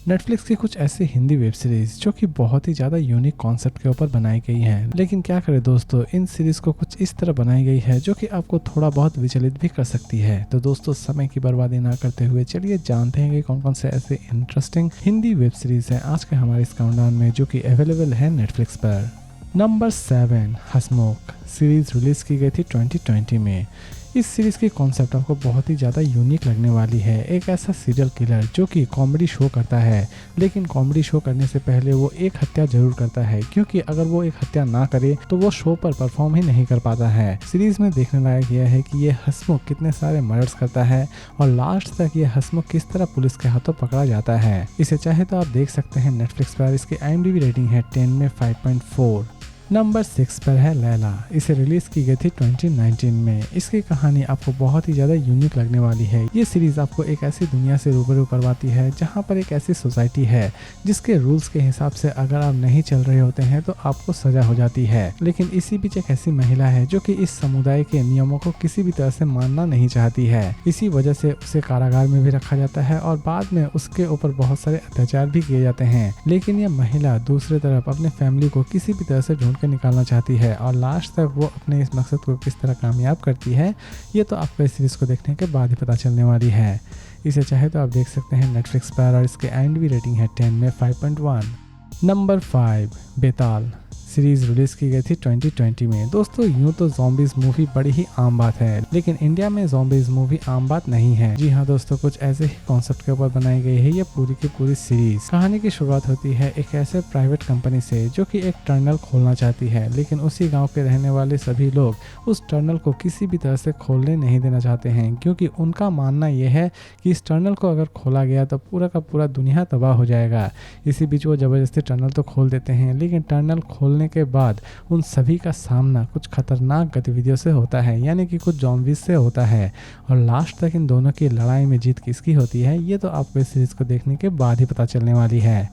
Netflix की कुछ ऐसी हिंदी वेब सीरीज जो कि बहुत ही ज़्यादा यूनिक कॉन्सेप्ट के ऊपर बनाई गई हैं, लेकिन क्या करें दोस्तों, इन सीरीज को कुछ इस तरह बनाई गई है जो कि आपको थोड़ा बहुत विचलित भी कर सकती है। तो दोस्तों, समय की बर्बादी ना करते हुए चलिए जानते हैं कि कौन कौन से ऐसे इंटरेस्टिंग हिंदी वेब सीरीज हैं आज के हमारे इस काउंटडाउन में, जो कि अवेलेबल है नेटफ्लिक्स पर। नंबर 7, हंसमुख सीरीज रिलीज की गई थी 2020 में। इस सीरीज़ की कॉन्सेप्ट आपको बहुत ही ज़्यादा यूनिक लगने वाली है। एक ऐसा सीरियल किलर जो कि कॉमेडी शो करता है, लेकिन कॉमेडी शो करने से पहले वो एक हत्या जरूर करता है, क्योंकि अगर वो एक हत्या ना करे तो वो शो पर परफॉर्म ही नहीं कर पाता है। सीरीज़ में देखने लायक यह है कि ये हंसमुख कितने सारे मर्डर्स करता है और लास्ट तक ये हंसमुख किस तरह पुलिस के हाथों पकड़ा जाता है। इसे चाहे तो आप देख सकते हैं नेटफ्लिक्स पर। इसकी IMDb रेटिंग है 10 में 5.4। नंबर 6 पर है लैला। इसे रिलीज की गई थी 2019 में। इसकी कहानी आपको बहुत ही ज़्यादा यूनिक लगने वाली है। ये सीरीज़ आपको एक ऐसी दुनिया से रूबरू करवाती है जहाँ पर एक ऐसी सोसाइटी है जिसके रूल्स के हिसाब से अगर आप नहीं चल रहे होते हैं तो आपको सजा हो जाती है। लेकिन इसी बीच एक ऐसी महिला है जो कि इस समुदाय के नियमों को किसी भी तरह से मानना नहीं चाहती है। इसी वजह से उसे कारागार में भी रखा जाता है और बाद में उसके ऊपर बहुत सारे अत्याचार भी किए जाते हैं। लेकिन यह महिला दूसरी तरफ अपने फैमिली को किसी भी तरह से ढूंढ के निकालना चाहती है और लास्ट तक वो अपने इस मकसद को किस तरह कामयाब करती है, ये तो आपको इस सीरीज को देखने के बाद ही पता चलने वाली है। इसे चाहे तो आप देख सकते हैं नेटफ्लिक्स पर और इसके IMDb रेटिंग है 10 में 5.1। नंबर 5, बेताल सीरीज रिलीज की गई थी 2020 में। दोस्तों, यूं तो ज़ॉम्बीज मूवी बड़ी ही आम बात है, लेकिन इंडिया में ज़ॉम्बीज मूवी आम बात नहीं है। जी हाँ दोस्तों, कुछ ऐसे ही कॉन्सेप्ट के ऊपर बनाई गई है ये पूरी की पूरी सीरीज। कहानी की शुरुआत होती है एक ऐसे प्राइवेट कंपनी से जो कि एक टनल खोलना चाहती है, लेकिन उसी गाँव के रहने वाले सभी लोग उस टनल को किसी भी तरह से खोलने नहीं देना चाहते हैं, क्योंकि उनका मानना यह है कि इस टनल को अगर खोला गया तो पूरा का पूरा दुनिया तबाह हो जाएगा। इसी बीच वो जबरदस्ती टनल तो खोल देते हैं, लेकिन टनल खोलने के बाद उन सभी का सामना कुछ खतरनाक गतिविधियों से होता है, यानी कि कुछ ज़ॉम्बीज से होता है। और लास्ट तक इन दोनों की लड़ाई में जीत किसकी होती है, ये तो आपको इस सीरीज को देखने के बाद ही पता चलने वाली है।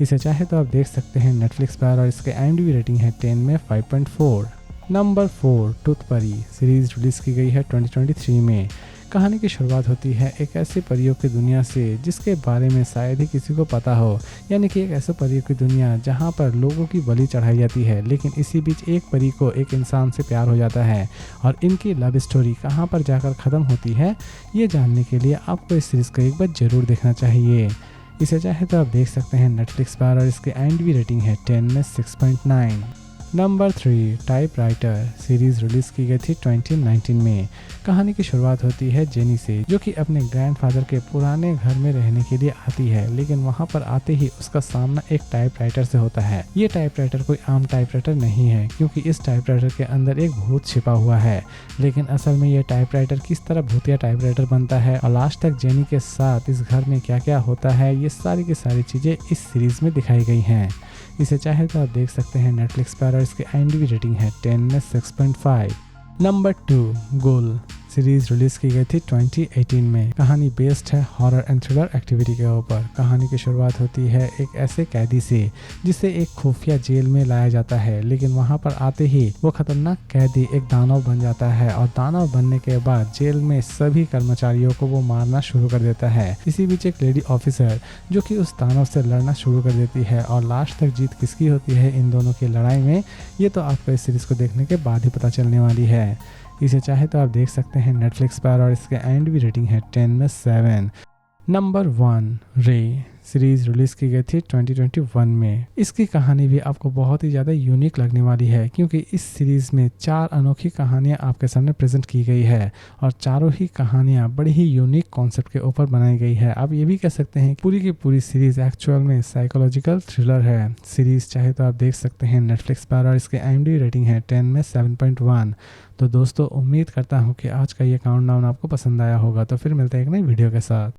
इसे चाहे तो आप देख सकते हैं नेटफ्लिक्स पर और इसके IMDb रेटिंग है 10 में 5.4। नंबर 4, टूथ परी सीरीज रिलीज की गई है 2023 में। कहानी की शुरुआत होती है एक ऐसी परियों की दुनिया से जिसके बारे में शायद ही किसी को पता हो, यानी कि एक ऐसे परियों की दुनिया जहां पर लोगों की बलि चढ़ाई जाती है। लेकिन इसी बीच एक परी को एक इंसान से प्यार हो जाता है और इनकी लव स्टोरी कहां पर जाकर ख़त्म होती है, ये जानने के लिए आपको इस सीरीज़ को एक बार ज़रूर देखना चाहिए। इसे चाहे तो आप देख सकते हैं नेटफ्लिक्स पर और इसके IMDb रेटिंग है 10 में 6.9। नंबर 3, टाइपराइटर सीरीज रिलीज की गई थी 2019 में। कहानी की शुरुआत होती है जेनी से, जो कि अपने ग्रैंडफादर के पुराने घर में रहने के लिए आती है, लेकिन वहां पर आते ही उसका सामना एक टाइपराइटर से होता है। ये टाइपराइटर कोई आम टाइपराइटर नहीं है, क्योंकि इस टाइपराइटर के अंदर एक भूत छिपा हुआ है। लेकिन असल में ये टाइपराइटर किस तरह भूतिया टाइपराइटर बनता है और लास्ट तक जेनी के साथ इस घर में क्या क्या होता है, ये सारी की सारी चीज़ें इस सीरीज में दिखाई गई हैं। इसे चाहे तो आप देख सकते हैं नेटफ्लिक्स पर और इसके IMDb रेटिंग है 10 में 6.5। नंबर 2, गोल सीरीज रिलीज की गई थी 2018 में। कहानी बेस्ड है हॉरर एंड थ्रिलर एक्टिविटी के ऊपर। कहानी की शुरुआत होती है एक ऐसे कैदी से जिसे एक खुफिया जेल में लाया जाता है, लेकिन वहां पर आते ही वो खतरनाक कैदी एक दानव बन जाता है और दानव बनने के बाद जेल में सभी कर्मचारियों को वो मारना शुरू कर देता है। इसी बीच एक लेडी ऑफिसर जो कि उस दानव से लड़ना शुरू कर देती है और लास्ट तक जीत किसकी होती है इन दोनों की लड़ाई में, ये तो आपको इस सीरीज को देखने के बाद ही पता चलने वाली है। इसे चाहे तो आप देख सकते हैं नेटफ्लिक्स पर और इसके IMDb रेटिंग है 10 में 7। नंबर 1, रे सीरीज रिलीज की गई थी 2021 में। इसकी कहानी भी आपको बहुत ही ज़्यादा यूनिक लगने वाली है, क्योंकि इस सीरीज़ में 4 अनोखी कहानियाँ आपके सामने प्रेजेंट की गई है और चारों ही कहानियाँ बड़ी ही यूनिक कॉन्सेप्ट के ऊपर बनाई गई है। आप ये भी कह सकते हैं पूरी की पूरी सीरीज़ एक्चुअल में साइकोलॉजिकल थ्रिलर है। सीरीज़ चाहे तो आप देख सकते हैं नेटफ्लिक्स पर और इसके IMDb रेटिंग है 10 में 7.1। तो दोस्तों, उम्मीद करता हूँ कि आज का ये काउंटडाउन आपको पसंद आया होगा। तो फिर मिलते हैं एक नई वीडियो के साथ।